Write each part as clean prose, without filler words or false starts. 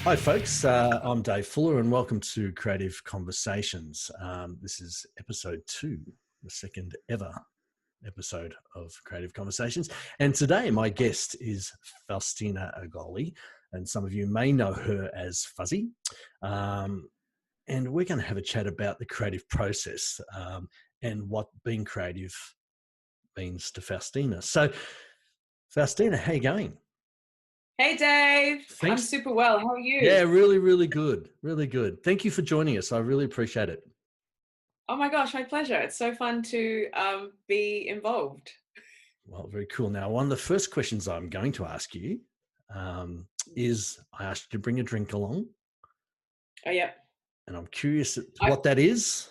Hi, folks. I'm Dave Fuller, and welcome to Creative Conversations. This is episode 2, the second ever episode of Creative Conversations. And today, my guest is Faustina Agolley, and some of you may know her as Fuzzy. And we're going to have a chat about the creative process and what being creative means to Faustina. So, Faustina, how are you going? Hey, Dave. I'm Thanks. super well. How are Yeah, you? really, really good. Really good. Thank you for joining us. I really appreciate it. Oh my gosh, my pleasure. It's so fun to be involved. Well, very cool. Now, one of the first questions I'm going to ask you is I asked you to bring a drink along, Oh yeah. and I'm curious I what that is.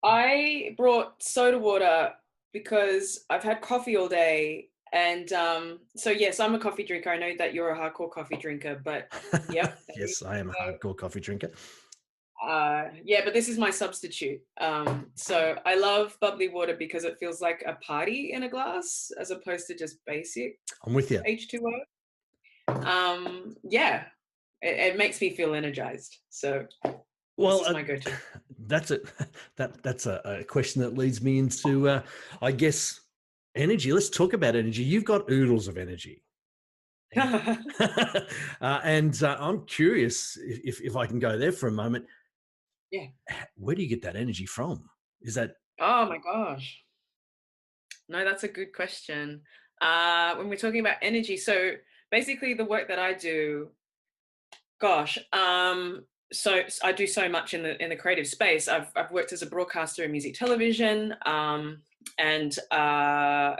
I brought soda water because I've had coffee all day. And so yes, I'm a coffee drinker. I know that you're a hardcore coffee drinker, but yep. Yes, I am a hardcore coffee drinker. Yeah, but this is my substitute. So I love bubbly water because it feels like a party in a glass as opposed to just basic I'm with you. H2O. Yeah, it makes me feel energized. So this Well, is my go-to. that's it. That's a question that leads me into, I guess, energy. Let's talk about energy. You've got oodles of energy. And I'm curious if I can go there for a moment. Yeah. Where do you get that energy from? Is that Oh my gosh. No, that's a good question. When we're talking about energy, so basically the work that I do, gosh, so I do so much in the creative space. I've worked as a broadcaster in music television, and I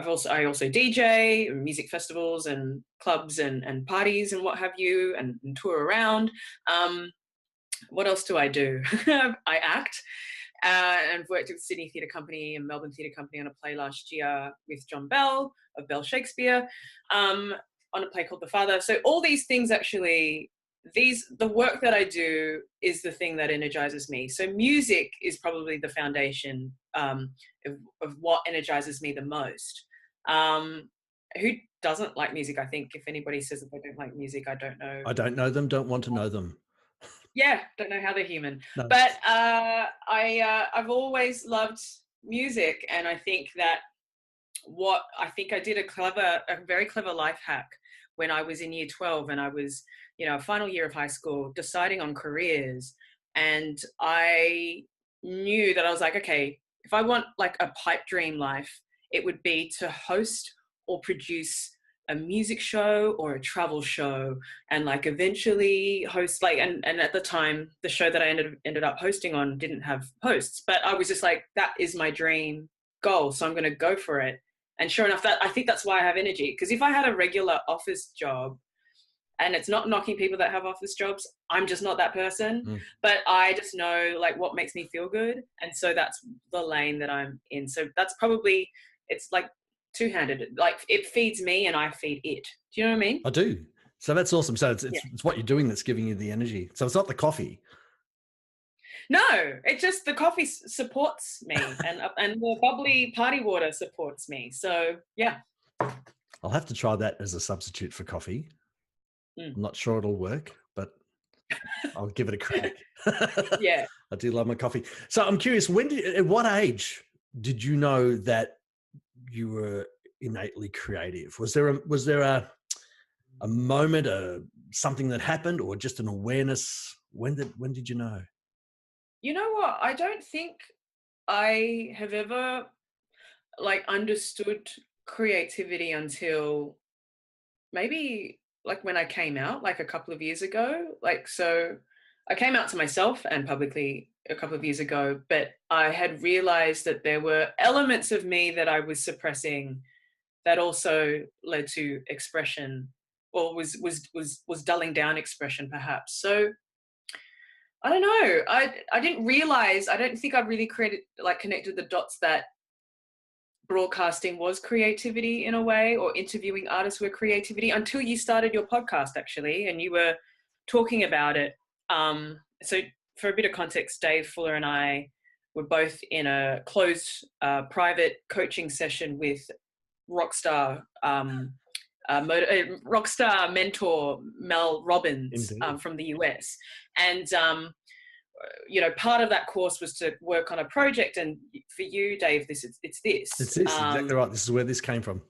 also DJ music festivals and clubs and parties and what have you, and tour around. What else do I do? I act. And worked with Sydney Theatre Company and Melbourne Theatre Company on a play last year with John Bell of Bell Shakespeare, on a play called The Father. So all these things actually, the work that I do is the thing that energizes me. So music is probably the foundation of what energizes me the most. Who doesn't like music? I think if anybody says that they don't like music, I don't know. I don't know them, don't want to know them. Yeah, don't know how they're human. No. But I've always loved music, and I think that I did a very clever life hack when I was in year 12 and I was, final year of high school, deciding on careers. And I knew that I was like, okay, if I want like a pipe dream life, it would be to host or produce a music show or a travel show, and like eventually host and at the time the show that I ended up hosting on didn't have hosts, but I was just like, that is my dream goal, so I'm going to go for it. And sure enough, I think that's why I have energy, because if I had a regular office job, and it's not knocking people that have office jobs, I'm just not that person. But I just know like what makes me feel good, and so that's the lane that I'm in. So that's probably, it's like two-handed, like it feeds me and I feed it. Do you know what I mean? I do. So that's awesome. So it's Yeah. what you're doing that's giving you the energy. So it's not the coffee. No, it just, the coffee supports me, and the bubbly party water supports me. So yeah. I'll have to try that as a substitute for coffee. I'm not sure it'll work, but I'll give it a crack. Yeah. I do love my coffee. So I'm curious, at what age did you know that you were innately creative? Was there a moment, something that happened, or just an awareness? When did you know? You know what? I don't think I have ever like understood creativity until maybe like when I came out like a couple of years ago. Like, so I came out to myself and publicly a couple of years ago, but I had realized that there were elements of me that I was suppressing that also led to expression, or was dulling down expression perhaps. So I don't know. I didn't realize, I don't think I really connected the dots that broadcasting was creativity in a way, or interviewing artists were creativity, until you started your podcast actually, and you were talking about it. So for a bit of context, Dave Fuller and I were both in a closed private coaching session with rock star rock star mentor Mel Robbins Indeed. from the US. And, part of that course was to work on a project. And for you, Dave, it's this. It's this, exactly right. This is where this came from.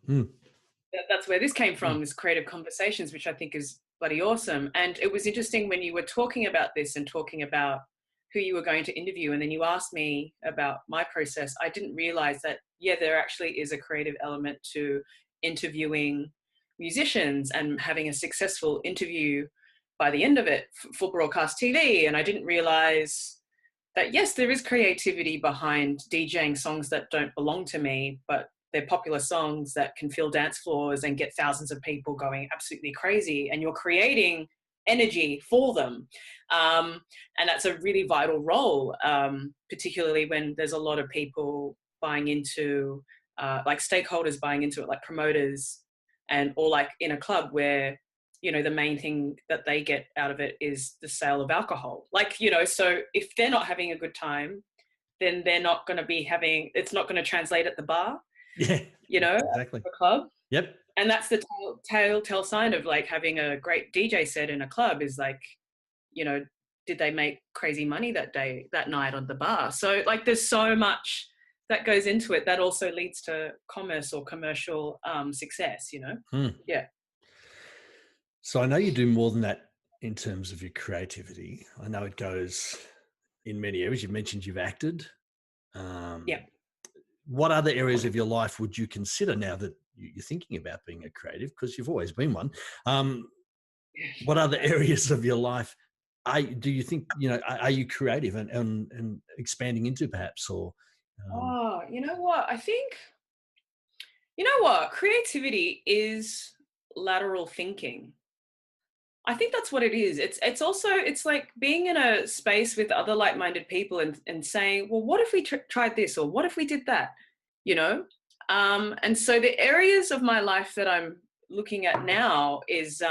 That's where this came from, is Creative Conversations, which I think is bloody awesome. And it was interesting when you were talking about this and talking about who you were going to interview, and then you asked me about my process. I didn't realize that, there actually is a creative element to interviewing musicians and having a successful interview by the end of it for broadcast TV. And I didn't realize that, yes, there is creativity behind DJing songs that don't belong to me, but they're popular songs that can fill dance floors and get thousands of people going absolutely crazy. And you're creating energy for them. And that's a really vital role, particularly when there's a lot of people buying into, like stakeholders buying into it, like promoters, or like in a club where, the main thing that they get out of it is the sale of alcohol. Like, so if they're not having a good time, then they're not going to be having, it's not going to translate at the bar. Yeah, exactly. At the club. Yep. And that's the telltale sign of like having a great DJ set in a club is like, did they make crazy money that night on the bar? So like there's so much that goes into it that also leads to commerce or commercial success, Yeah. So I know you do more than that in terms of your creativity. I know it goes in many areas. You mentioned you've acted. Yeah. What other areas of your life would you consider now that you're thinking about being a creative? Because you've always been one. What other areas of your life do you think, are you creative and expanding into perhaps? Or you know what? I think, creativity is lateral thinking. I think that's what it is. It's also, it's like being in a space with other like-minded people and saying, well, what if we tried this, or what if we did that, and so the areas of my life that I'm looking at now is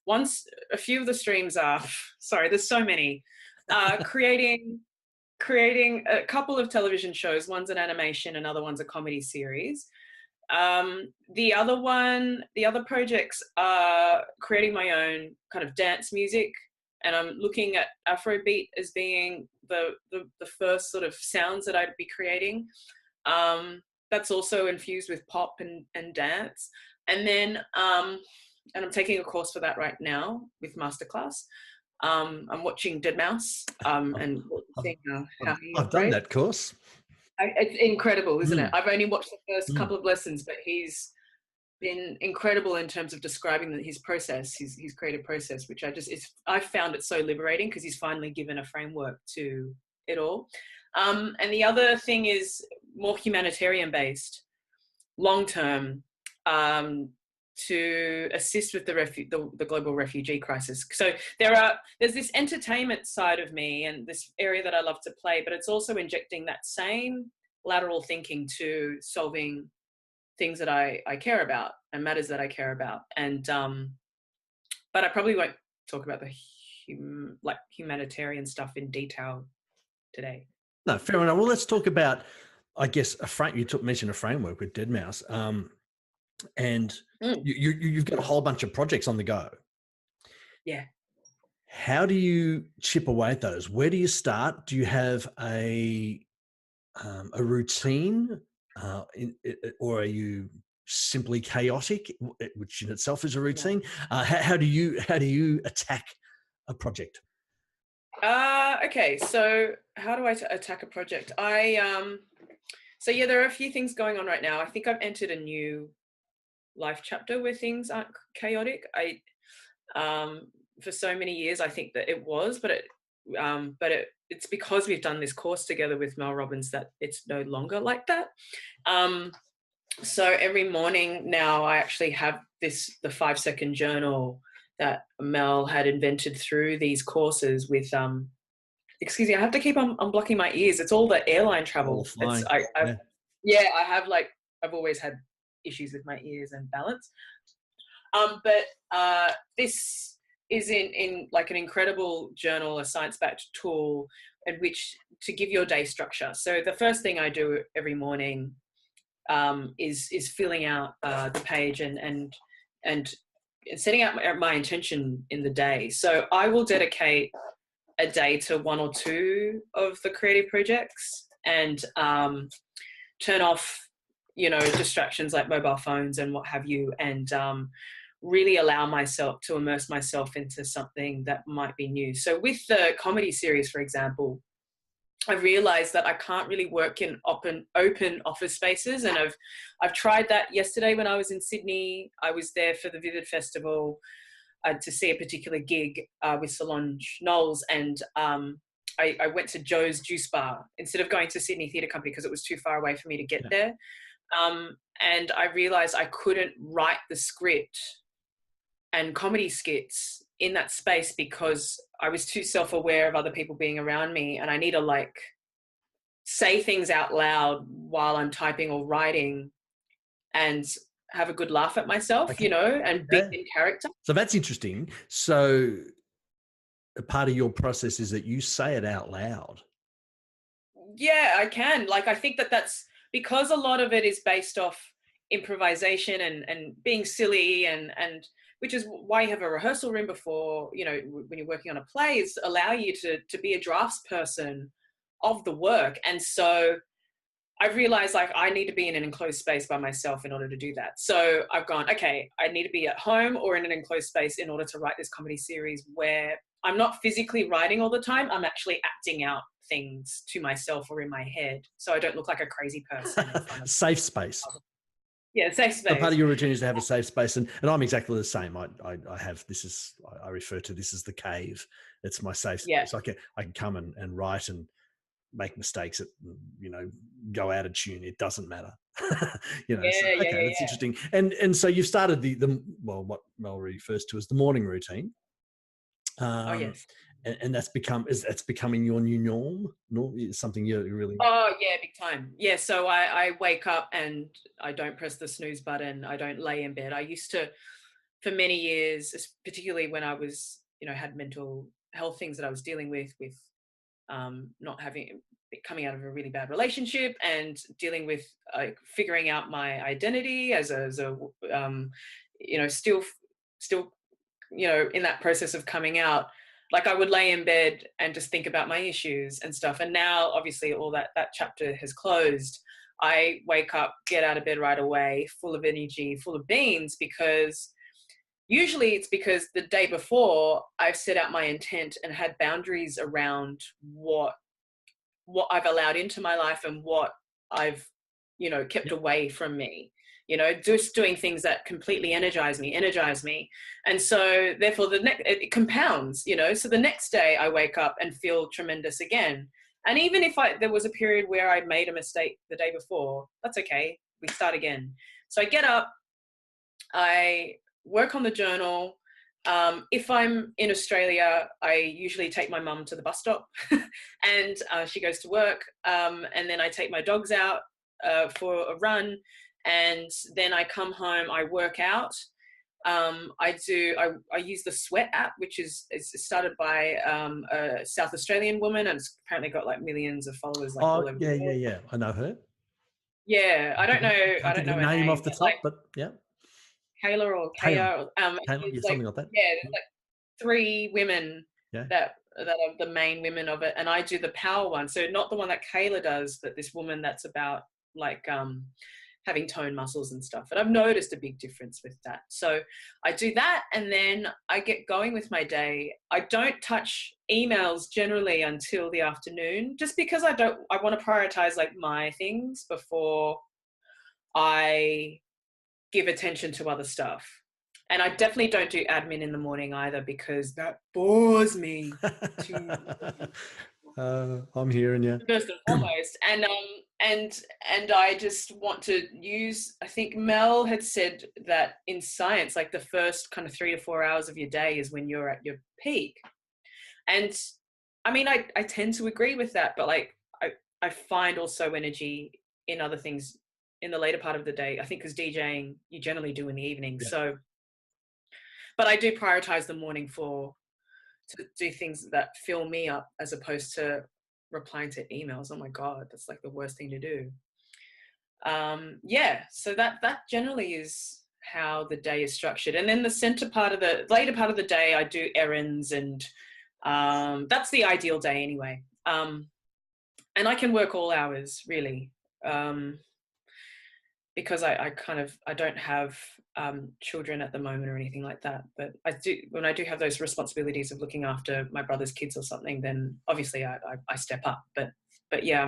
once a few of the streams are, sorry, there's so many, creating a couple of television shows. One's an animation, another one's a comedy series. The other projects are creating my own kind of dance music, and I'm looking at Afrobeat as being the first sort of sounds that I'd be creating. That's also infused with pop and dance. And then, and I'm taking a course for that right now with Masterclass. I'm watching deadmau5 and seeing how he I've done that course. It's incredible, isn't it? I've only watched the first couple of lessons, but he's been incredible in terms of describing his process, his creative process, which I found it so liberating because he's finally given a framework to it all. And the other thing is more humanitarian based, long term, to assist with the global refugee crisis. So there's this entertainment side of me and this area that I love to play, but it's also injecting that same lateral thinking to solving things that I care about and matters that I care about. And but I probably won't talk about the humanitarian stuff in detail today. No, fair enough. Well, let's talk about, I guess, you mentioned a framework with deadmau5. And you've got a whole bunch of projects on the go. Yeah. How do you chip away at those? Where do you start? Do you have a routine, or are you simply chaotic, which in itself is a routine? No. How do you attack a project? Okay, so how do I attack a project? So yeah, there are a few things going on right now. I think I've entered a new life chapter where things aren't chaotic. For so many years I think that it was, but it's because we've done this course together with Mel Robbins that it's no longer like that. So every morning now I actually have the 5-second journal that Mel had invented through these courses with excuse me, I have to keep unblocking my ears. It's all the airline travel. I've always had issues with my ears and balance. But this is in like an incredible journal, a science-backed tool in which to give your day structure. So the first thing I do every morning is filling out the page and setting out my intention in the day. So I will dedicate a day to one or two of the creative projects and turn off, distractions like mobile phones and what have you, and really allow myself to immerse myself into something that might be new. So with the comedy series, for example, I realized that I can't really work in open office spaces. And I've tried that yesterday when I was in Sydney. I was there for the Vivid Festival to see a particular gig with Solange Knowles. And I went to Joe's Juice Bar instead of going to Sydney Theatre Company because it was too far away for me to get there. And I realized I couldn't write the script and comedy skits in that space because I was too self-aware of other people being around me, and I need to say things out loud while I'm typing or writing and have a good laugh at myself, Okay. and be in character. So that's interesting. So a part of your process is that you say it out loud. Yeah, I can. I think that's because a lot of it is based off improvisation and being silly and which is why you have a rehearsal room before, when you're working on a play, is allow you to be a drafts person of the work. And so I've realized I need to be in an enclosed space by myself in order to do that. So I've gone, okay, I need to be at home or in an enclosed space in order to write this comedy series where I'm not physically writing all the time. I'm actually acting out things to myself or in my head, so I don't look like a crazy person in front of safe space. Yeah, safe space. So part of your routine is to have a safe space, and I'm exactly the same. I have I refer to this as the cave. It's my safe space. Yeah. I can come and write and make mistakes that go out of tune. It doesn't matter. That's interesting. And so you've started the what Mel refers to as the morning routine. Oh yes. And that's becoming your new norm. Something you really. Oh yeah, big time. Yeah. So I wake up and I don't press the snooze button. I don't lay in bed. I used to, for many years, particularly when I was, had mental health things that I was dealing with not coming out of a really bad relationship and dealing with figuring out my identity as a still in that process of coming out. I would lay in bed and just think about my issues and stuff. And now obviously all that chapter has closed. I wake up, get out of bed right away, full of energy, full of beans, because usually it's because the day before I've set out my intent and had boundaries around what I've allowed into my life and what I've, kept away from me, just doing things that completely energize me. And so therefore it compounds, so the next day I wake up and feel tremendous again. And even if there was a period where I made a mistake the day before, that's okay. We start again. So I get up, I work on the journal. If I'm in Australia, I usually take my mum to the bus stop and she goes to work. And then I take my dogs out for a run. And then I come home, I work out. I use the Sweat app, which is started by a South Australian woman, and it's apparently got millions of followers. All over the world. Yeah. I know her. Yeah, I don't know. I don't know her name off the top, but yeah. Kayla or Kaya. Kayla, something like that. Yeah, there's 3 women that are the main women of it, and I do the power one. So not the one that Kayla does, but this woman that's about having tone muscles and stuff. And I've noticed a big difference with that. So I do that, and then I get going with my day. I don't touch emails generally until the afternoon, just because I want to prioritize my things before I give attention to other stuff. And I definitely don't do admin in the morning either, because that bores me too. I'm hearing you. First and foremost. And I just want to use, I think Mel had said that in science, the first kind of 3 to 4 hours of your day is when you're at your peak. And I mean, I tend to agree with that, but I find also energy in other things in the later part of the day. I think because DJing you generally do in the evening. Yeah. So, but I do prioritize the morning to do things that fill me up, as opposed to replying to emails. Oh my God, that's the worst thing to do. Yeah, so that generally is how the day is structured. And then the later part of the day, I do errands, and that's the ideal day anyway. And I can work all hours really, because I don't have children at the moment or anything like that. But when I do have those responsibilities of looking after my brother's kids or something, then obviously I step up. But yeah,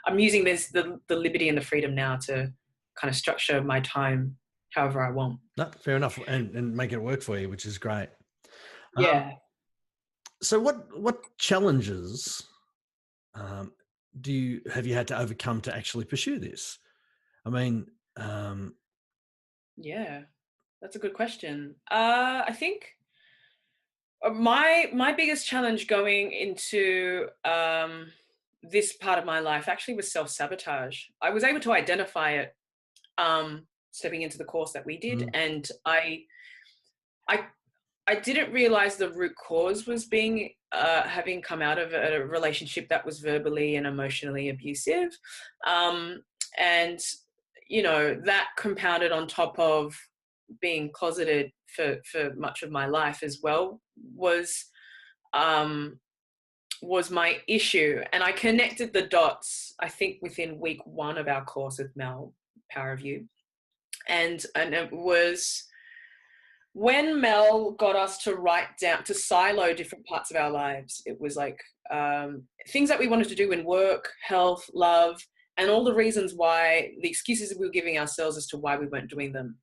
I'm using the liberty and the freedom now to kind of structure my time however I want. No, fair enough, and make it work for you, which is great. Yeah. So what challenges um, have you had to overcome to actually pursue this? I mean, Yeah, that's a good question. I think my biggest challenge going into this part of my life actually was self-sabotage. I was able to identify it stepping into the course that we did, and I I didn't realize the root cause was being having come out of a relationship that was verbally and emotionally abusive, and that compounded on top of being closeted for much of my life as well um, was my issue. And I connected the dots, I think, within week 1 of our course with Mel, Power of You. And it was when Mel got us to write down, to silo different parts of our lives. It was like things that we wanted to do in work, health, love, and all the reasons why, the excuses we were giving ourselves as to why we weren't doing them.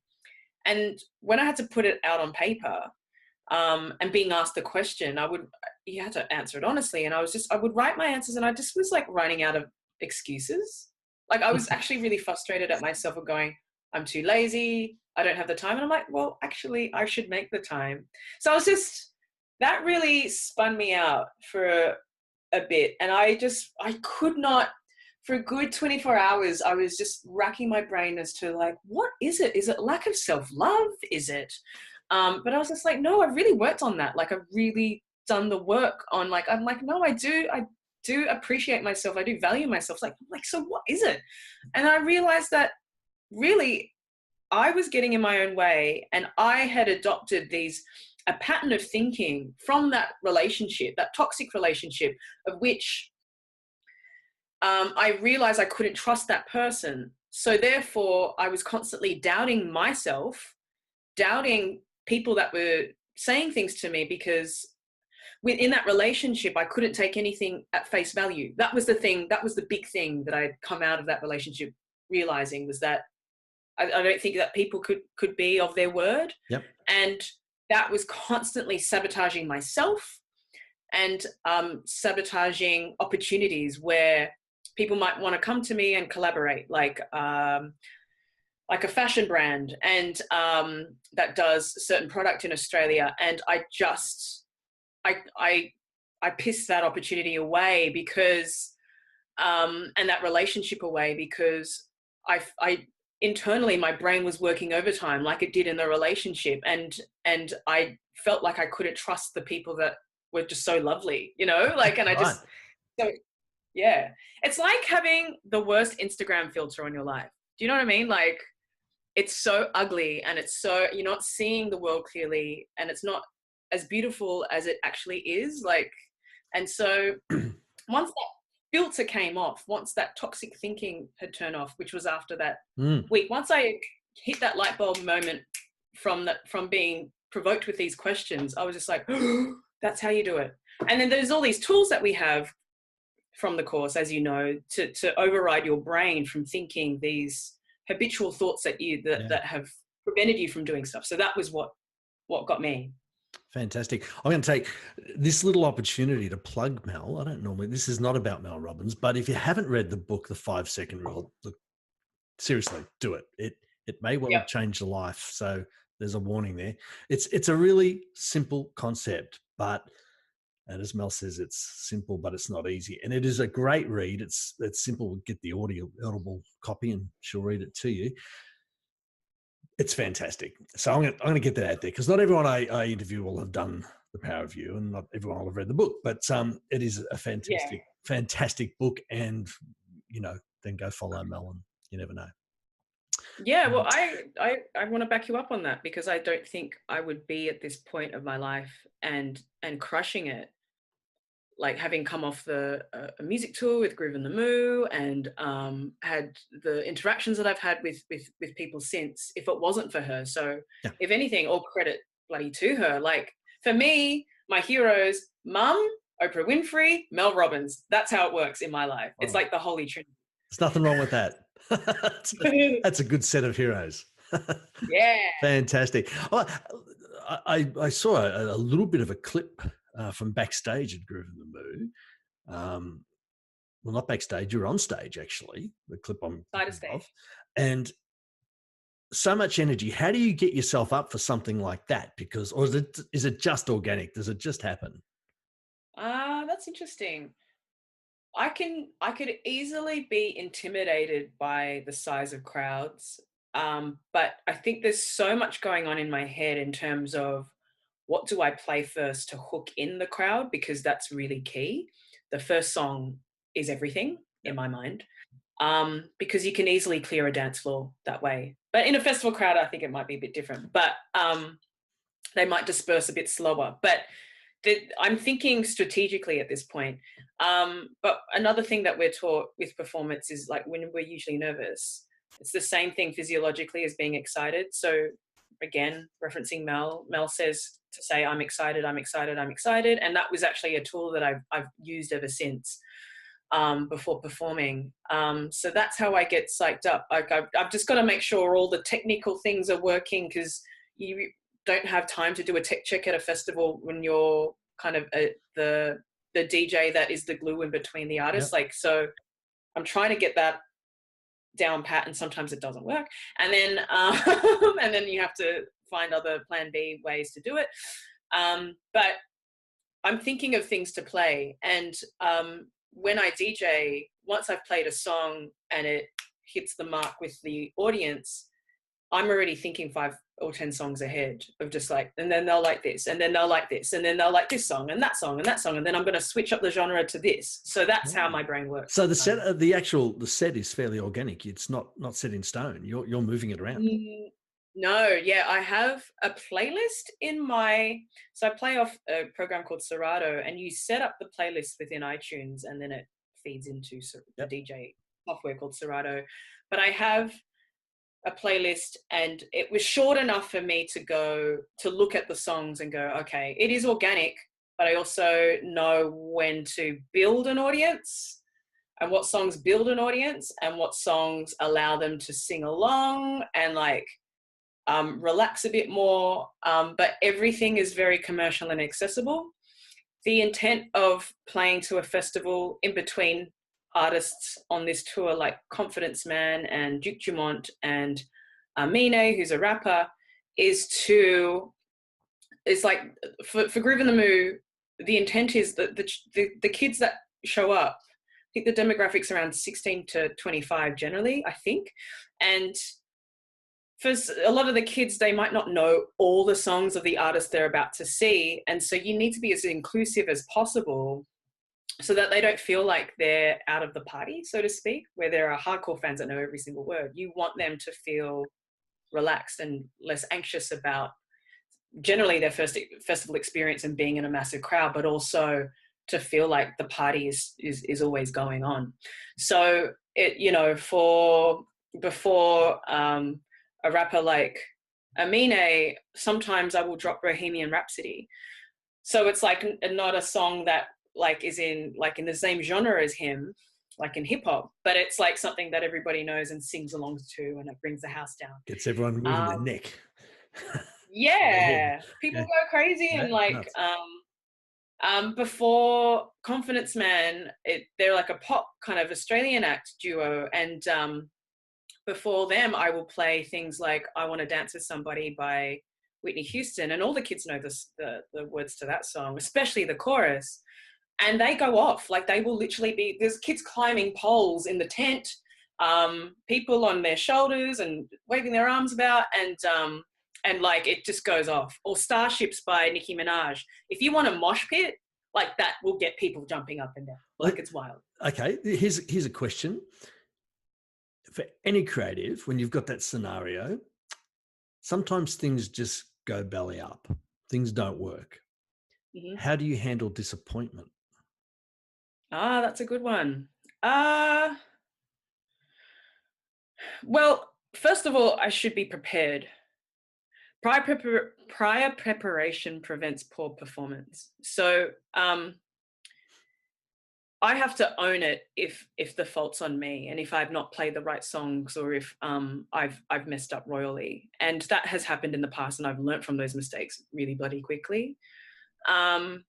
And when I had to put it out on paper, and being asked the question, you had to answer it honestly. And I would write my answers, and I just was like running out of excuses. Like I was actually really frustrated at myself of going, I'm too lazy, I don't have the time. And I'm like, well, actually I should make the time. So that really spun me out for a bit. And I could not, for a good 24 hours, I was just racking my brain as to like, what is it? Is it lack of self-love? Is it, but I was just like, no, I've really worked on that. Like I've really done the work on I'm like, no, I do appreciate myself. I do value myself. Like, so what is it? And I realized that really I was getting in my own way, and I had adopted a pattern of thinking from that relationship, that toxic relationship, of which I realized I couldn't trust that person. So therefore I was constantly doubting myself, doubting people that were saying things to me, because within that relationship, I couldn't take anything at face value. That was the big thing that I'd come out of that relationship realizing, was that I don't think that people could be of their word. Yep. And that was constantly sabotaging myself, and sabotaging opportunities where people might want to come to me and collaborate, like a fashion brand, and that does a certain product in Australia. And I pissed that opportunity away because, and that relationship away, because I internally, my brain was working overtime like it did in the relationship. And I felt like I couldn't trust the people that were just so lovely, and I just, so yeah, it's like having the worst Instagram filter on your life. Do you know what I mean? Like, it's so ugly, and you're not seeing the world clearly, and it's not as beautiful as it actually is. And so once that filter came off, once that toxic thinking had turned off, which was after that week, once I hit that light bulb moment from being provoked with these questions, I was just like, oh, that's how you do it. And then there's all these tools that we have from the course, as you know, to override your brain from thinking these habitual thoughts that have prevented you from doing stuff. So that was what got me. Fantastic. I'm going to take this little opportunity to plug Mel. This is not about Mel Robbins, but if you haven't read the book, The 5-Second Rule, look, seriously, do it. It may well change your life. So there's a warning there. It's a really simple concept, but, and as Mel says, it's simple, but it's not easy. And it is a great read. It's simple. Get the audible copy and she'll read it to you. It's fantastic. So I'm going to get that out there, because not everyone I interview will have done The Power of You, and not everyone will have read the book, but it is a fantastic book. And, then go follow Mel and You never know. Yeah, well, I want to back you up on that, because I don't think I would be at this point of my life and crushing it, like having come off a music tour with Groove in the Moo, and had the interactions that I've had with people since, if it wasn't for her. So Yeah. if anything, all credit bloody to her. Like, for me, my heroes: Mum, Oprah Winfrey, Mel Robbins. That's how it works in my life. It's Oh, like the holy trinity. there's nothing wrong with that. That's a good set of heroes. Yeah. Fantastic. Well, I saw a little bit of a clip from backstage at Groove in the Moo. Well, not backstage, you're on stage, actually, the clip I'm Side of thinking stage. of. And so much energy. How do you get yourself up for something like that? Because, or is it just organic? Does it just happen? That's interesting. I could easily be intimidated by the size of crowds. But I think there's so much going on in my head in terms of what do I play first to hook in the crowd, because that's really key. The first song is everything in Yep. my mind. Because you can easily clear a dance floor that way. But in a festival crowd, I think it might be a bit different. But they might disperse a bit slower. But I'm thinking strategically at this point. But another thing that we're taught with performance is, like, when we're usually nervous, it's the same thing physiologically as being excited. So again, referencing Mel says to say, I'm excited, I'm excited, I'm excited. And that was actually a tool that I've used ever since, before performing. So that's how I get psyched up. Like, I've just got to make sure all the technical things are working, because you don't have time to do a tech check at a festival when you're kind of the DJ that is the glue in between the artists. Yep. Like, so I'm trying to get that down pat, and sometimes it doesn't work. And then, and then you have to find other plan B ways to do it. But I'm thinking of things to play. And when I DJ, once I've played a song and it hits the mark with the audience, I'm already thinking 5 or 10 songs ahead of just like, and then they'll like this, and then they'll like this, and then they'll like this song and that song and that song, and then I'm going to switch up the genre to this. So that's how my brain works. So the set, the set is fairly organic. It's not set in stone. You're moving it around. No, yeah, I have a playlist in my, so I play off a program called Serato, and you set up the playlist within iTunes, and then it feeds into the DJ software called Serato. But I have a playlist, and it was short enough for me to go to look at the songs and go, okay, it is organic, but I also know when to build an audience, and what songs build an audience, and what songs allow them to sing along and like relax a bit more. But everything is very commercial and accessible. The intent of playing to a festival in between artists on this tour, like Confidence Man and Duke Dumont and Mine, who's a rapper, is like, for Groove in the Moo, the intent is that the kids that show up, I think the demographics around 16 to 25 generally, I think. And for a lot of the kids, they might not know all the songs of the artist they're about to see. And so you need to be as inclusive as possible so that they don't feel like they're out of the party, so to speak, where there are hardcore fans that know every single word. You want them to feel relaxed and less anxious about generally their first festival experience and being in a massive crowd, but also to feel like the party is always going on. So it, you know, before a rapper like Amine, sometimes I will drop Bohemian Rhapsody. So it's like not a song that like is in the same genre as him, like in hip hop, but it's like something that everybody knows and sings along to, and it brings the house down. Gets everyone moving their neck. Yeah, people Yeah. go crazy. Yeah, And like before Confidence Man, they're like a pop kind of Australian act duo, and before them I will play things like I Want to Dance with Somebody by Whitney Houston, and all the kids know the words to that song, especially the chorus, and they go off. Like, they will literally be, there's kids climbing poles in the tent, people on their shoulders and waving their arms about, and like it just goes off. Or Starships by Nicki Minaj. If you want a mosh pit, like that will get people jumping up and down. Like, it's wild. Okay, here's a question. for any creative, when you've got that scenario, sometimes things just go belly up. Things don't work. Mhm. How do you handle disappointment? That's a good one. Uh, well, first of all, I should be prepared. Prior preparation prevents poor performance. So I have to own it if the fault's on me, and if I've not played the right songs, or if I've messed up royally, and that has happened in the past, and I've learned from those mistakes really bloody quickly. Um,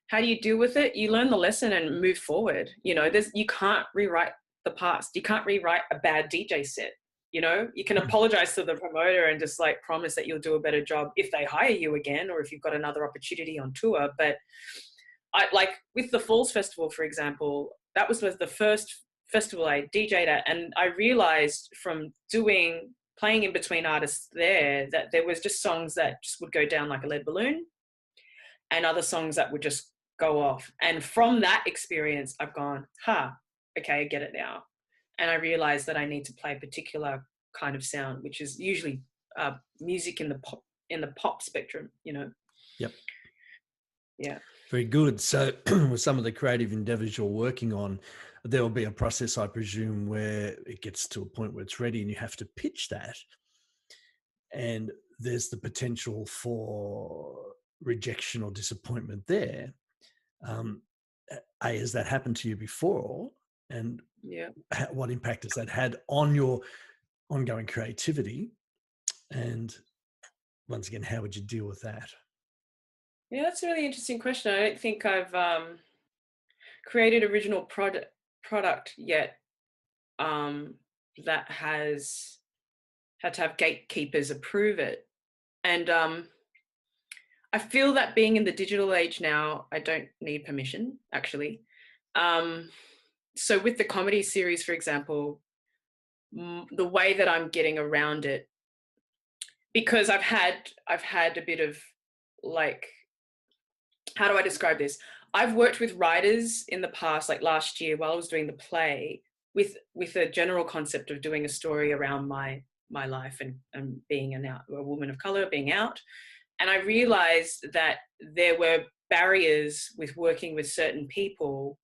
how do you deal with it? You learn the lesson and move forward. You can't rewrite the past. You can't rewrite a bad DJ set. You can apologize to the promoter and just like promise that you'll do a better job if they hire you again, or if you've got another opportunity on tour. But I like with the Falls Festival, for example, that was the first festival I DJ'd at, and I realized from playing in between artists there that there was just songs that just would go down like a lead balloon, and other songs that would just go off. And from that experience, I've gone, okay, I get it now. And I realized that I need to play a particular kind of sound, which is usually music in the pop spectrum. Yep. Yeah. Very good. So with some of the creative endeavors you're working on, there will be a process, I presume, where it gets to a point where it's ready and you have to pitch that. And there's the potential for rejection or disappointment there. Has that happened to you before? And Yeah. what impact has that had on your ongoing creativity? And once again, how would you deal with that? Yeah, that's a really interesting question. I don't think I've created original product yet that has had to have gatekeepers approve it. And I feel that being in the digital age now, I don't need permission, actually. So with the comedy series, for example, the way that I'm getting around it, because I've had a bit of like, how do I describe this? I've worked with writers in the past, like last year while I was doing the play, with a general concept of doing a story around my life and being a woman of color, being out. And I realized that there were barriers with working with certain people.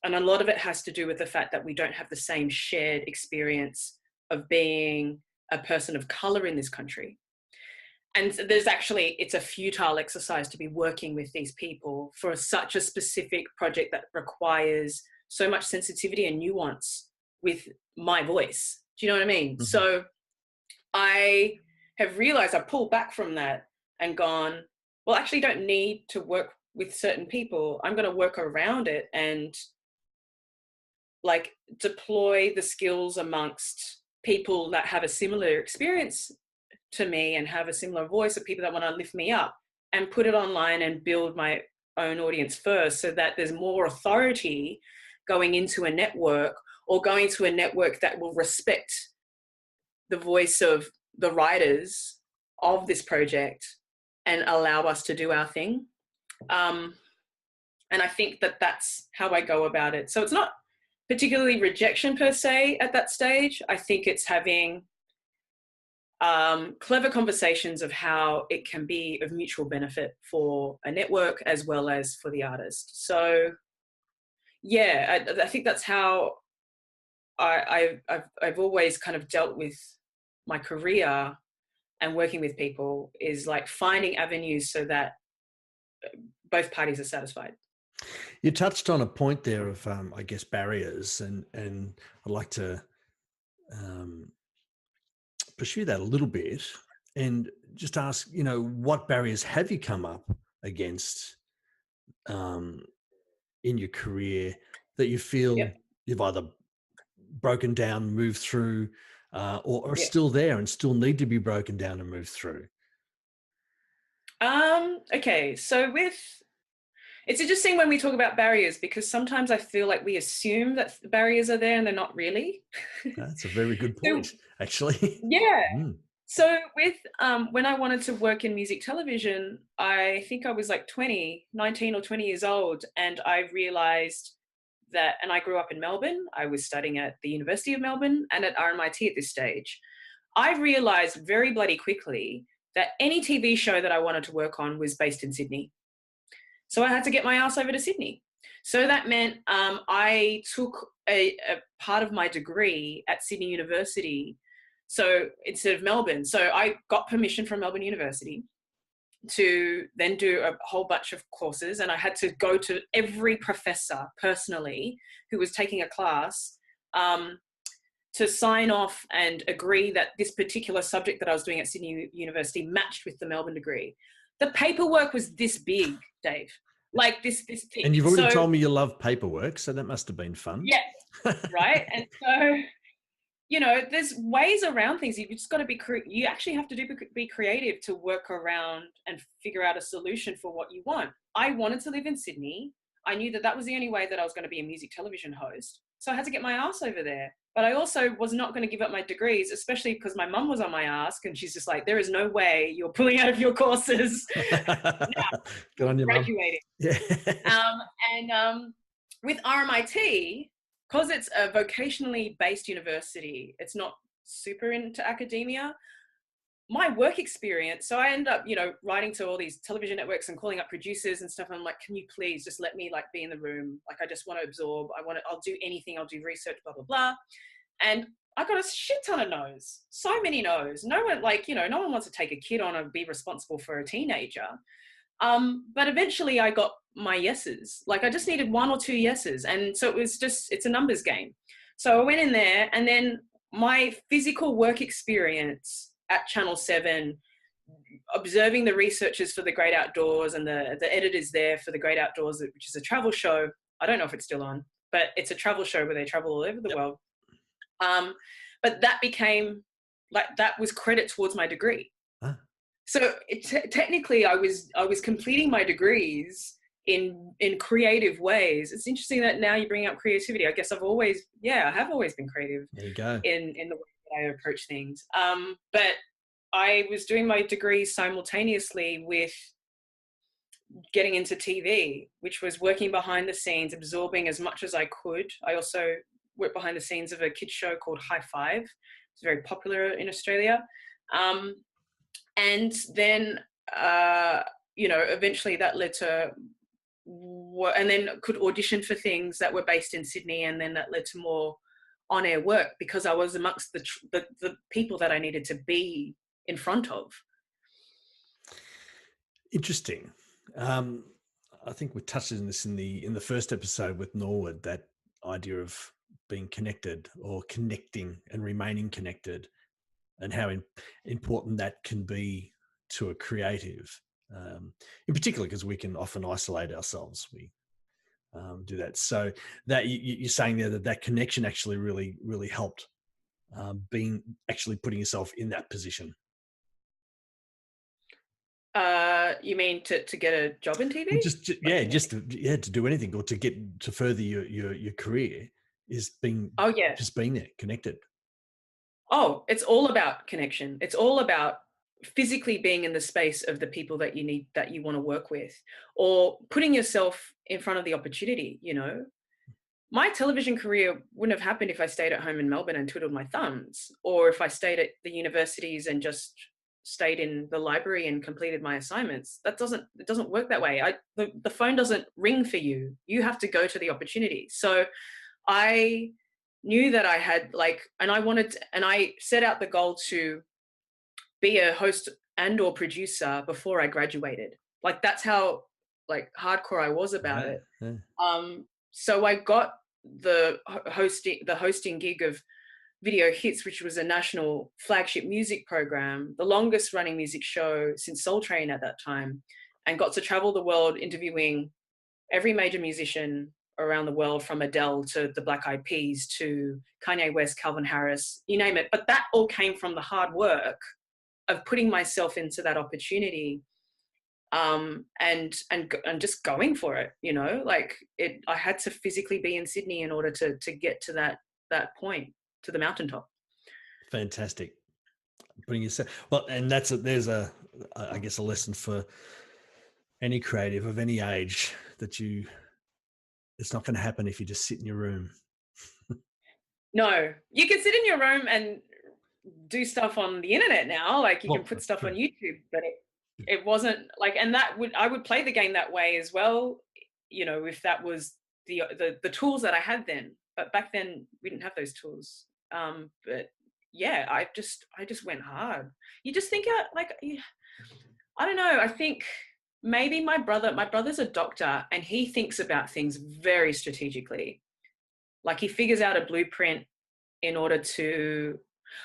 And a lot of it has to do with the fact that we don't have the same shared experience of being a person of color in this country. And it's a futile exercise to be working with these people for such a specific project that requires so much sensitivity and nuance with my voice. Do you know what I mean? Mm-hmm. So I have realized I pulled back from that and gone, well, I actually don't need to work with certain people. I'm going to work around it and like deploy the skills amongst people that have a similar experience to me and have a similar voice of people that want to lift me up, and put it online and build my own audience first, so that there's more authority going into a network, or going to a network that will respect the voice of the writers of this project and allow us to do our thing. And I think that that's how I go about it. So it's not particularly rejection per se at that stage. I think it's having clever conversations of how it can be of mutual benefit for a network as well as for the artist. So yeah, I think that's how I've always kind of dealt with my career and working with people, is like finding avenues so that both parties are satisfied. You touched on a point there of, I guess, barriers, and I'd like to pursue that a little bit and just ask, what barriers have you come up against in your career that you feel you've either broken down, moved through, or are still there and still need to be broken down and moved through? Okay, so it's interesting when we talk about barriers, because sometimes I feel like we assume that barriers are there and they're not really. That's a very good So, point, actually. yeah. Mm. So with when I wanted to work in music television, I think I was like 19 or 20 years old, and I realized and I grew up in Melbourne. I was studying at the University of Melbourne and at RMIT at this stage. I realized very bloody quickly that any TV show that I wanted to work on was based in Sydney. So I had to get my ass over to Sydney. So that meant I took a part of my degree at Sydney University. So instead of Melbourne, so I got permission from Melbourne University to then do a whole bunch of courses, and I had to go to every professor personally who was taking a class to sign off and agree that this particular subject that I was doing at Sydney University matched with the Melbourne degree. The paperwork was this big, Dave, like this thick. And you've already told me you love paperwork, so that must have been fun. Yes, right. And so, you know, there's ways around things. You've just got to you actually have to be creative to work around and figure out a solution for what you want. I wanted to live in Sydney. I knew that that was the only way that I was going to be a music television host. So I had to get my ass over there. But I also was not going to give up my degrees, especially because my mum was on my ass, and she's just like, there is no way you're pulling out of your courses. Good on you, graduating. Yeah. With RMIT, because it's a vocationally based university, it's not super into academia. My work experience, so I end up, you know, writing to all these television networks and calling up producers and stuff. And I'm like, can you please just let me like be in the room? Like, I just want to absorb. I'll do anything. I'll do research, blah, blah, blah. And I got a shit ton of no's, so many no's. No one, like, you know, no one wants to take a kid on and be responsible for a teenager. But eventually I got my yeses. Like, I just needed 1 or 2 yeses. And so it's a numbers game. So I went in there, and then my physical work experience at Channel 7, observing the researchers for The Great Outdoors and the editors there for The Great Outdoors, which is a travel show. I don't know if it's still on, but it's a travel show where they travel all over the world. But that became, like, that was credit towards my degree. Huh. So technically I was completing my degrees in creative ways. It's interesting that now you bring up creativity. I guess I have always been creative. There you go. In the way that I approach things. But I was doing my degree simultaneously with getting into TV, which was working behind the scenes, absorbing as much as I could. I also worked behind the scenes of a kids show called High Five. It's very popular in Australia. And then, you know, eventually that led to, and then could audition for things that were based in Sydney, and then that led to more on-air work because I was amongst the people that I needed to be in front of. Interesting. I think we touched on this in the first episode with Norwood, that idea of being connected or connecting and remaining connected, and how important that can be to a creative, in particular because we can often isolate ourselves. We do that. So that you're saying there that connection actually really, really helped actually putting yourself in that position. You mean to get a job in TV? To do anything, or to further your career, is just being there, connected. Oh, it's all about connection. It's all about physically being in the space of the people that you want to work with, or putting yourself in front of the opportunity. You know, my television career wouldn't have happened if I stayed at home in Melbourne and twiddled my thumbs, or if I stayed at the universities and just stayed in the library and completed my assignments. It doesn't work that way. The phone doesn't ring for you. You have to go to the opportunity. So I knew that I had and I set out the goal to be a host and or producer before I graduated. Like, that's how hardcore I was about it. Yeah. So I got the hosting gig of Video Hits, which was a national flagship music program, the longest running music show since Soul Train at that time, and got to travel the world interviewing every major musician around the world, from Adele to the Black Eyed Peas to Kanye West, Calvin Harris, you name it. But that all came from the hard work of putting myself into that opportunity, and just going for it. You know, I had to physically be in Sydney in order to get to that point, to the mountaintop. Fantastic. Putting yourself well, and there's I guess a lesson for any creative of any age, that you It's not going to happen if you just sit in your room. No, you can sit in your room and do stuff on the internet now. Like you can Well, put that's stuff on true. YouTube, but it wasn't like, and I would play the game that way as well, you know, if that was the tools that I had then. But back then we didn't have those tools. But yeah, I just went hard. You just think like, I don't know. I think maybe my brother's a doctor, and he thinks about things very strategically. Like he figures out a blueprint in order to,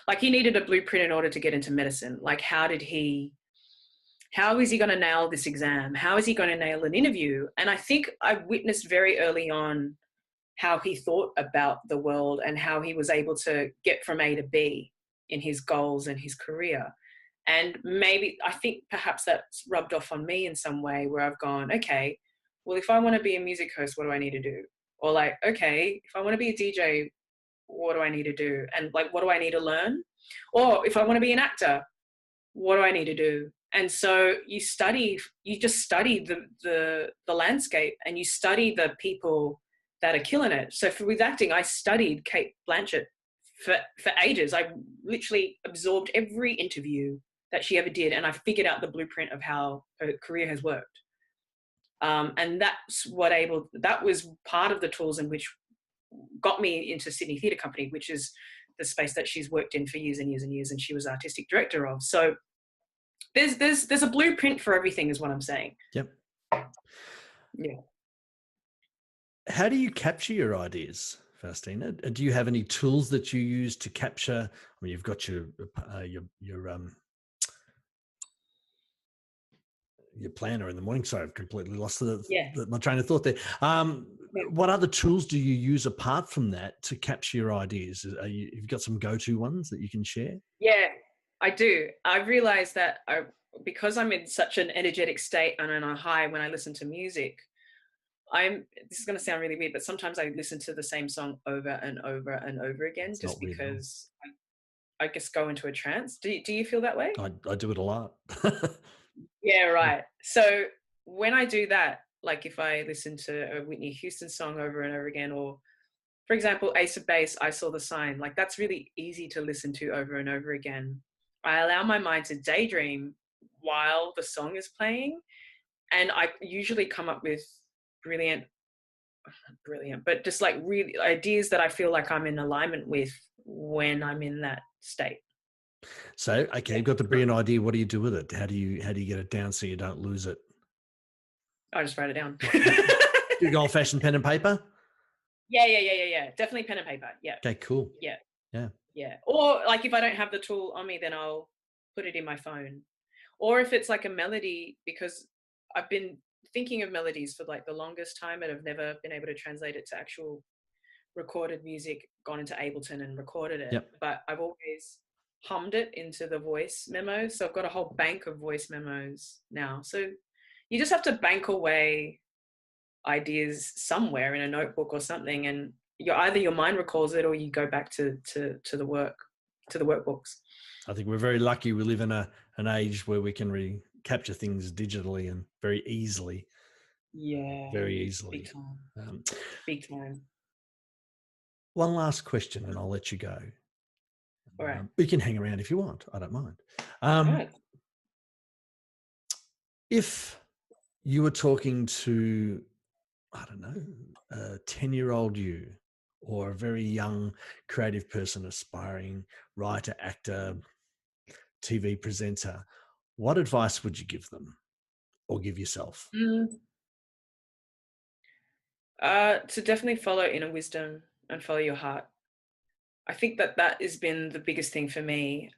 like he needed a blueprint in order to get into medicine. Like how is he going to nail this exam? How is he going to nail an interview? And I think I witnessed very early on how he thought about the world and how he was able to get from A to B in his goals and his career. And maybe I think perhaps that's rubbed off on me in some way, where I've gone, okay, well, if I want to be a music host, what do I need to do? Or like, okay, if I want to be a DJ, what do I need to do? And like, what do I need to learn? Or if I want to be an actor, what do I need to do? And so you just study the landscape, and you study the people that are killing it. So with acting, I studied Kate Blanchett for ages. I literally absorbed every interview that she ever did, and I figured out the blueprint of how her career has worked. And that was part of the tools in which got me into Sydney Theatre Company, which is the space that she's worked in for years and years and years, and she was artistic director of. So there's a blueprint for everything, is what I'm saying. Yep. Yeah. How do you capture your ideas, Faustina? Do you have any tools that you use to capture? I mean, you've got your planner in the morning. Sorry, I've completely lost my train of thought there. What other tools do you use apart from that to capture your ideas? You've got some go-to ones that you can share? Yeah, I do. I've realized that because I'm in such an energetic state and on a high when I listen to music, this is going to sound really weird, but sometimes I listen to the same song over and over and over again. It's just because I just go into a trance. Do you feel that way? I do it a lot. Yeah, right. So when I do that, like if I listen to a Whitney Houston song over and over again, or for example, Ace of Base, I Saw the Sign, like that's really easy to listen to over and over again. I allow my mind to daydream while the song is playing, and I usually come up with brilliant, but just like really ideas that I feel like I'm in alignment with when I'm in that state. So, okay, you've got the brilliant idea. What do you do with it? How do you get it down so you don't lose it? I just write it down. Do you old-fashioned pen and paper? Yeah. Definitely pen and paper. Yeah. Okay, cool. Yeah. Or like if I don't have the tool on me, then I'll put it in my phone. Or if it's like a melody, because I've been thinking of melodies for like the longest time and I've never been able to translate it to actual recorded music, gone into Ableton and recorded it. Yep. But I've always hummed it into the voice memos. So I've got a whole bank of voice memos now. So you just have to bank away ideas somewhere in a notebook or something, and either your mind recalls it or you go back to the workbooks. I think we're very lucky. We live in an age where we can capture things digitally and very easily. Yeah, very easily. Big time. Big time. One last question, and I'll let you go. All right. You can hang around if you want. I don't mind. Right. If you were talking to, I don't know, a 10-year-old you, or a very young creative person, aspiring writer, actor, TV presenter, what advice would you give them or give yourself? To definitely follow inner wisdom and follow your heart. I think that has been the biggest thing for me,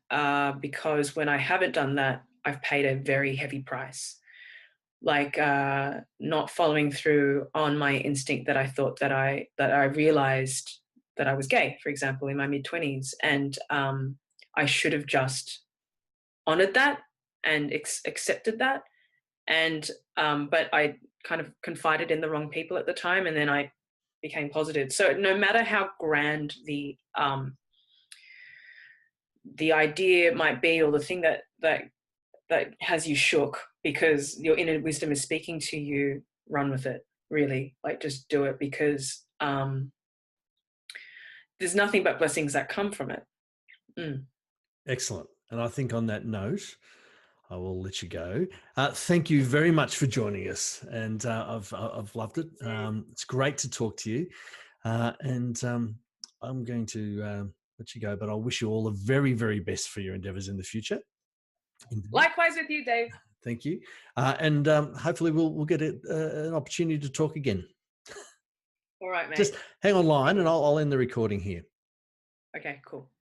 because when I haven't done that, I've paid a very heavy price. Like not following through on my instinct that I thought that I realized that I was gay, for example, in my mid-20s. And I should have just honored that and accepted that. And but I kind of confided in the wrong people at the time, and then I became positive. So no matter how grand the idea might be, or the thing that has you shook because your inner wisdom is speaking to you, run with it. really. Like, just do it, because there's nothing but blessings that come from it. Excellent. And I think on that note, I will let you go. Thank you very much for joining us, and I've loved it. It's great to talk to you, and I'm going to let you go. But I wish you all the very, very best for your endeavours in the future. Likewise with you, Dave. Thank you, and hopefully we'll get an opportunity to talk again. All right, mate. Just hang online, and I'll end the recording here. Okay, cool.